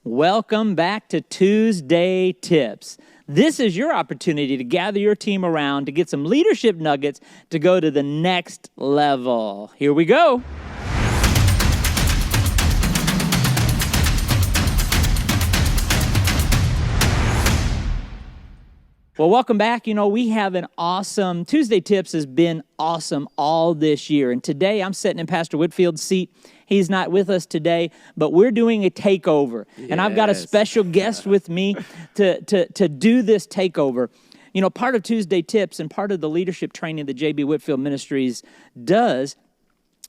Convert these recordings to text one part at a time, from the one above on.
Welcome back to Tuesday Tips. This is your opportunity to gather your team around to get some leadership nuggets to go to the next level. Here we go. Well, welcome back. You know, we have an awesome, Tuesday Tips has been awesome all this year. And today I'm sitting in Pastor Whitfield's seat. He's not with us today, but we're doing a takeover. Yes. And I've got a special guest with me to do this takeover. You know, part of Tuesday Tips and part of the leadership training that Whitfield Ministries does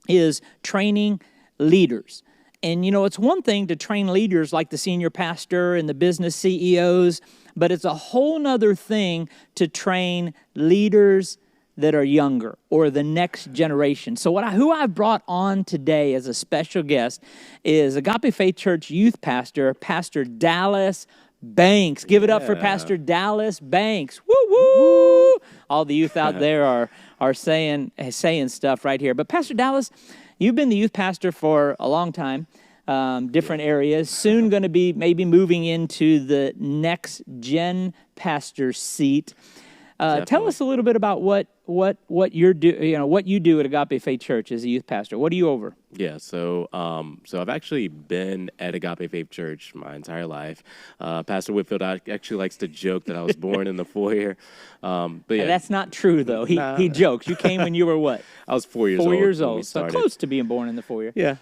is training leaders. And, you know, it's one thing to train leaders like the senior pastor and the business CEOs, but it's a whole nother thing to train leaders that are younger or the next generation. So who I've brought on today as a special guest is Agape Faith Church youth pastor, Pastor Dallas Banks. Give it up for Pastor Dallas Banks. Woo woo! All the youth out there are saying stuff right here. But Pastor Dallas, you've been the youth pastor for a long time, different areas. Soon going to be maybe moving into the next gen pastor seat. Tell us a little bit about what you do at Agape Faith Church as a youth pastor. What are you over? Yeah, so I've actually been at Agape Faith Church my entire life. Pastor Whitfield actually likes to joke that I was born in the foyer. But yeah, that's not true though. He jokes. You came when you were what? I was 4 years old. 4 years old, so close to being born in the foyer. Yeah.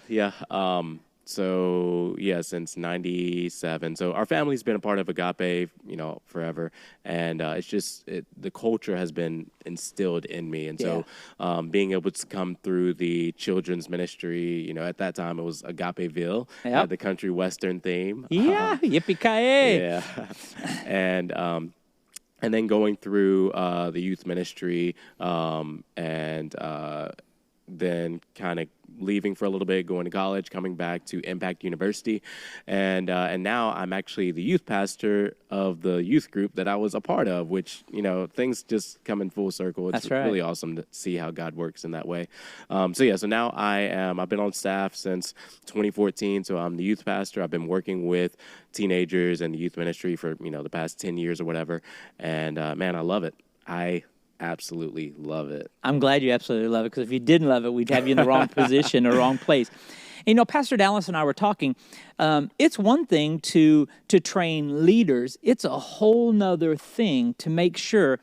Since 97. So our family's been a part of Agape, forever. And it's just, the culture has been instilled in me. And so being able to come through the children's ministry, at that time it was Agapeville, had the country western theme. Yeah, yippee-ki-yay. Yeah. And then going through the youth ministry then kind of leaving for a little bit, going to college, coming back to Impact University, and now I'm actually the youth pastor of the youth group that I was a part of, which, things just come in full circle. It's really awesome to see how God works in that way. So now I've been on staff since 2014, so I'm the youth pastor. I've been working with teenagers and the youth ministry for, the past 10 years or whatever, and man, I love it. I absolutely love it. I'm glad you absolutely love it, because if you didn't love it, we'd have you in the wrong position or wrong place. Pastor Dallas and I were talking. It's one thing to train leaders. It's a whole nother thing to make sure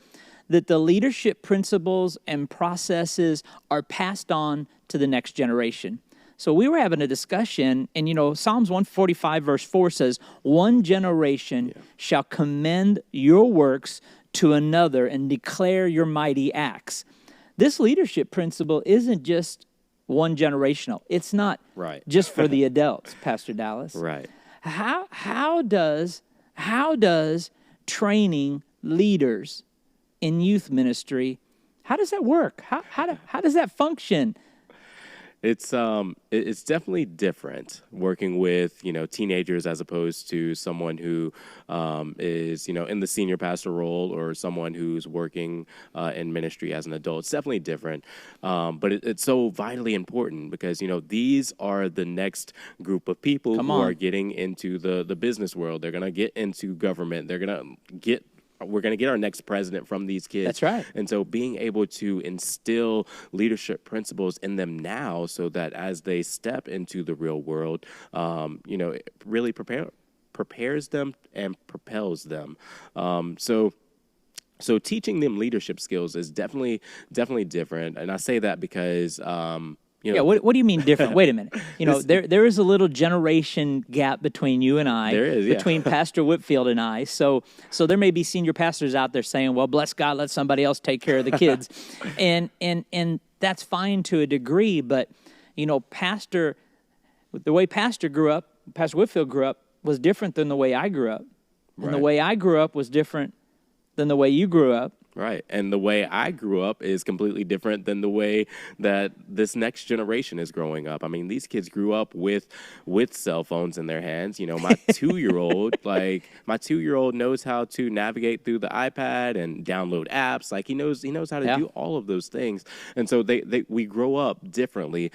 that the leadership principles and processes are passed on to the next generation. So we were having a discussion, and, Psalms 145 verse 4 says, "One generation shall commend your works to another and declare your mighty acts." This leadership principle isn't just one generational. It's not just for the adults, Pastor Dallas. Right. How does training leaders in youth ministry, how does that work? How does that function? It's definitely different working with, teenagers as opposed to someone who is, in the senior pastor role, or someone who's working in ministry as an adult. It's definitely different. But it's so vitally important because, these are the next group of people who are getting into the business world. They're going to get into government. We're going to get our next president from these kids. That's right. And so being able to instill leadership principles in them now so that as they step into the real world, it really prepares them and propels them. So teaching them leadership skills is definitely different. And I say that because what do you mean different? Wait a minute. There is a little generation gap between you and I. There is, between Pastor Whitfield and I. So there may be senior pastors out there saying, "Well, bless God, let somebody else take care of the kids," and that's fine to a degree. But the way Pastor Whitfield grew up was different than the way I grew up, and the way I grew up was different than the way you grew up. Right. And the way I grew up is completely different than the way that this next generation is growing up. I mean, these kids grew up with cell phones in their hands. My 2-year-old knows how to navigate through the iPad and download apps. Like he knows how to do all of those things. And so we grow up differently.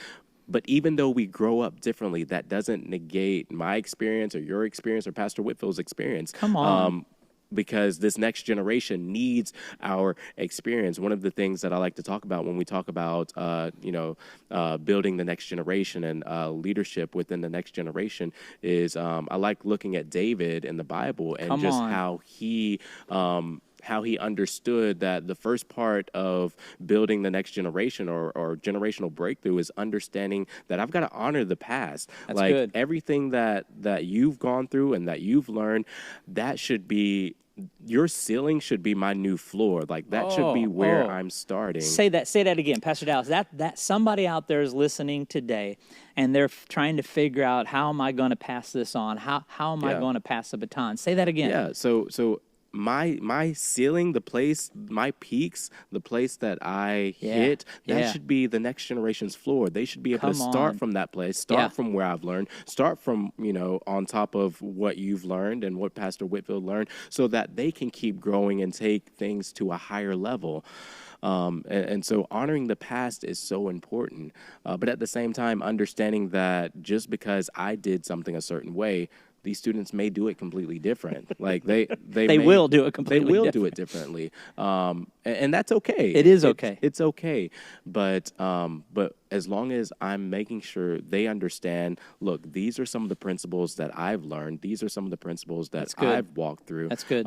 But even though we grow up differently, that doesn't negate my experience or your experience or Pastor Whitfield's experience. Come on. Because this next generation needs our experience. One of the things that I like to talk about when we talk about, building the next generation and leadership within the next generation is I like looking at David in the Bible and Come just on. how he understood that the first part of building the next generation or generational breakthrough is understanding that I've got to honor the past. That's like good. everything that you've gone through and that you've learned, that should be your ceiling should be my new floor. Like that should be where I'm starting. Say that again, Pastor Dallas. That somebody out there is listening today, and they're trying to figure out, how am I going to pass this on? How am I going to pass the baton? Say that again. Yeah. So my ceiling, the place, my peaks, the place that I hit, that should be the next generation's floor. They should be able to start from that place, start from where I've learned, start from, on top of what you've learned and what Pastor Whitfield learned, so that they can keep growing and take things to a higher level. And so honoring the past is so important. But at the same time, understanding that just because I did something a certain way, these students may do it completely different. Like they will do it completely They will different. do it differently, and that's okay. It is okay. It's okay. But as long as I'm making sure they understand, look, these are some of the principles that I've learned. These are some of the principles that I've walked through. That's good.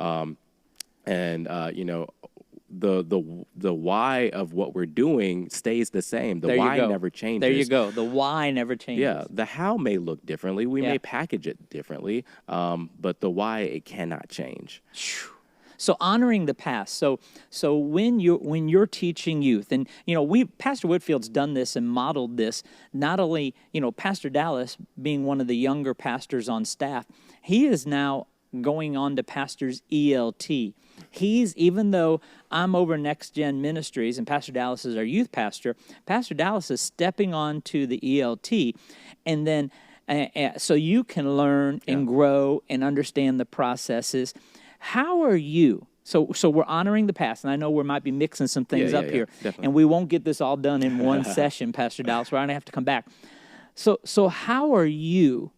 The why of what we're doing stays the same. The why never changes. There you go. The why never changes. Yeah, the how may look differently. We may package it differently, but the why, it cannot change. So honoring the past. So when you're teaching youth, and Pastor Whitfield's done this and modeled this. Not only Pastor Dallas being one of the younger pastors on staff, he is now going on to pastor's ELT. Even though I'm over Next Gen Ministries and Pastor Dallas is our youth pastor, Pastor Dallas is stepping on to the ELT, and then so you can learn and grow and understand the processes. How are you? So we're honoring the past, and I know we might be mixing some things up here, definitely. and we won't get this all done in one session, Pastor Dallas. We're going to have to come back. So how are you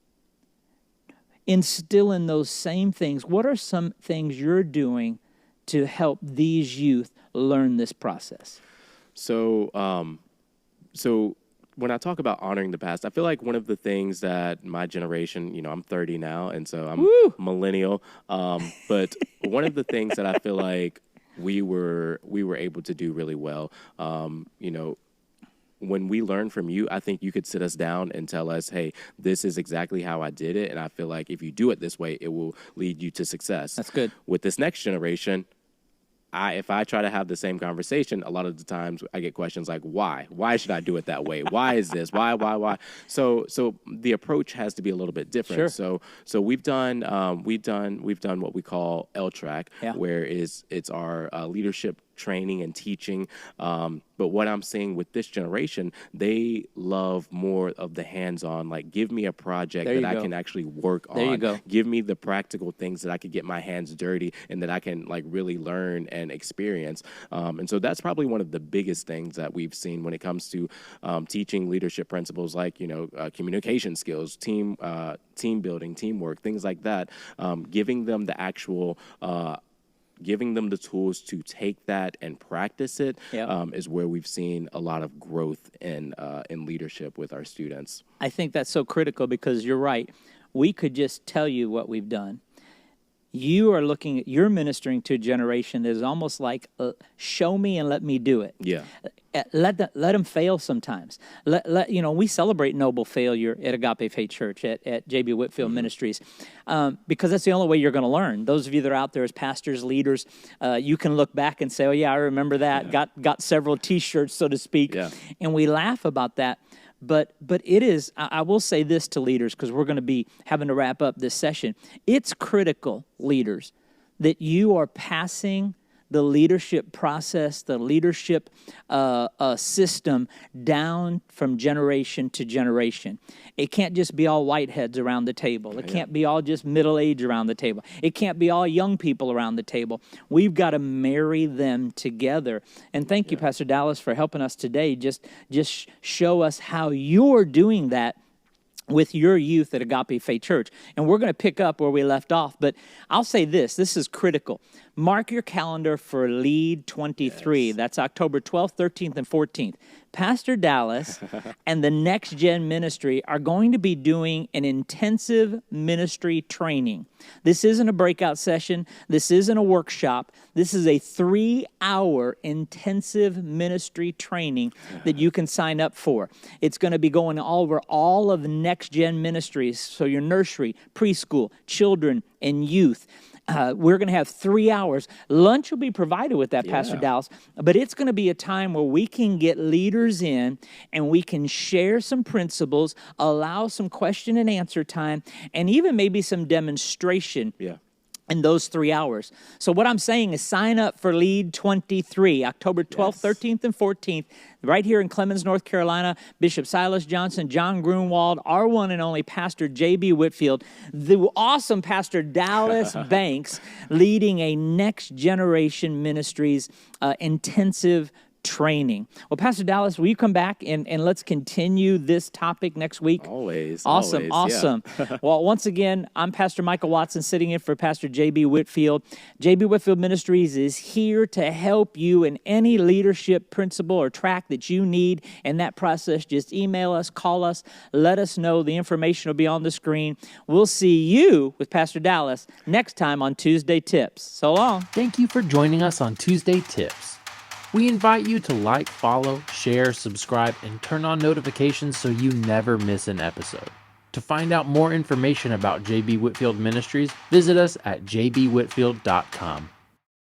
instilling those same things? What are some things you're doing to help these youth learn this process? So when I talk about honoring the past, I feel like one of the things that my generation, I'm 30 now, and so I'm millennial. But one of the things that I feel like we were able to do really well, when we learn from you, I think you could sit us down and tell us, hey, this is exactly how I did it. And I feel like if you do it this way, it will lead you to success. That's good. With this next generation, if I try to have the same conversation, a lot of the times I get questions like, why? Why should I do it that way? Why is this? Why? So the approach has to be a little bit different. Sure. So we've done what we call LTRAC, where it's our leadership training and teaching. But what I'm seeing with this generation, they love more of the hands-on, like give me a project that I can actually work on. There you go. Give me the practical things that I could get my hands dirty and that I can like really learn and experience. And so that's probably one of the biggest things that we've seen when it comes to teaching leadership principles like, communication skills, team building, teamwork, things like that. Giving them the actual giving them the tools to take that and practice it is where we've seen a lot of growth in leadership with our students. I think that's so critical because you're right. We could just tell you what we've done. You're ministering to a generation that is almost like, show me and let me do it. Yeah. Let them fail sometimes. We celebrate noble failure at Agape Faith Church at J.B. Whitfield Ministries because that's the only way you're going to learn. Those of you that are out there as pastors, leaders, you can look back and say, oh, yeah, I remember that. Yeah. Got several T-shirts, so to speak. Yeah. And we laugh about that. But it is, I will say this to leaders because we're going to be having to wrap up this session. It's critical, leaders, that you are passing the leadership process, the leadership system down from generation to generation. It can't just be all whiteheads around the table. It can't be all just middle age around the table. It can't be all young people around the table. We've got to marry them together. And thank you, Pastor Dallas, for helping us today. Just show us how you're doing that with your youth at Agape Faith Church. And we're going to pick up where we left off. But I'll say this is critical. Mark your calendar for Lead 23. Yes. That's October 12th, 13th, and 14th. Pastor Dallas and the Next Gen Ministry are going to be doing an intensive ministry training. This isn't a breakout session. This isn't a workshop. This is a 3-hour intensive ministry training that you can sign up for. It's going to be going over all of Next Gen Ministries, so your nursery, preschool, children, and youth. We're going to have 3 hours. Lunch will be provided with that, Pastor Dallas, but it's going to be a time where we can get leaders in and we can share some principles, allow some question and answer time, and even maybe some demonstration. In those 3 hours. So what I'm saying is sign up for Lead 23, October 12th, 13th, and 14th, right here in Clemens, North Carolina. Bishop Silas Johnson, John Grunwald, our one and only Pastor J.B. Whitfield, the awesome Pastor Dallas Banks, leading a Next Generation Ministries intensive training. Well, Pastor Dallas, will you come back and let's continue this topic next week? Always. Awesome. Yeah. Well, once again, I'm Pastor Michael Watson sitting in for Pastor J.B. Whitfield. J.B. Whitfield Ministries is here to help you in any leadership principle or track that you need in that process. Just email us, call us, let us know. The information will be on the screen. We'll see you with Pastor Dallas next time on Tuesday Tips. So long. Thank you for joining us on Tuesday Tips. We invite you to like, follow, share, subscribe, and turn on notifications so you never miss an episode. To find out more information about JB Whitfield Ministries, visit us at jbwhitfield.com.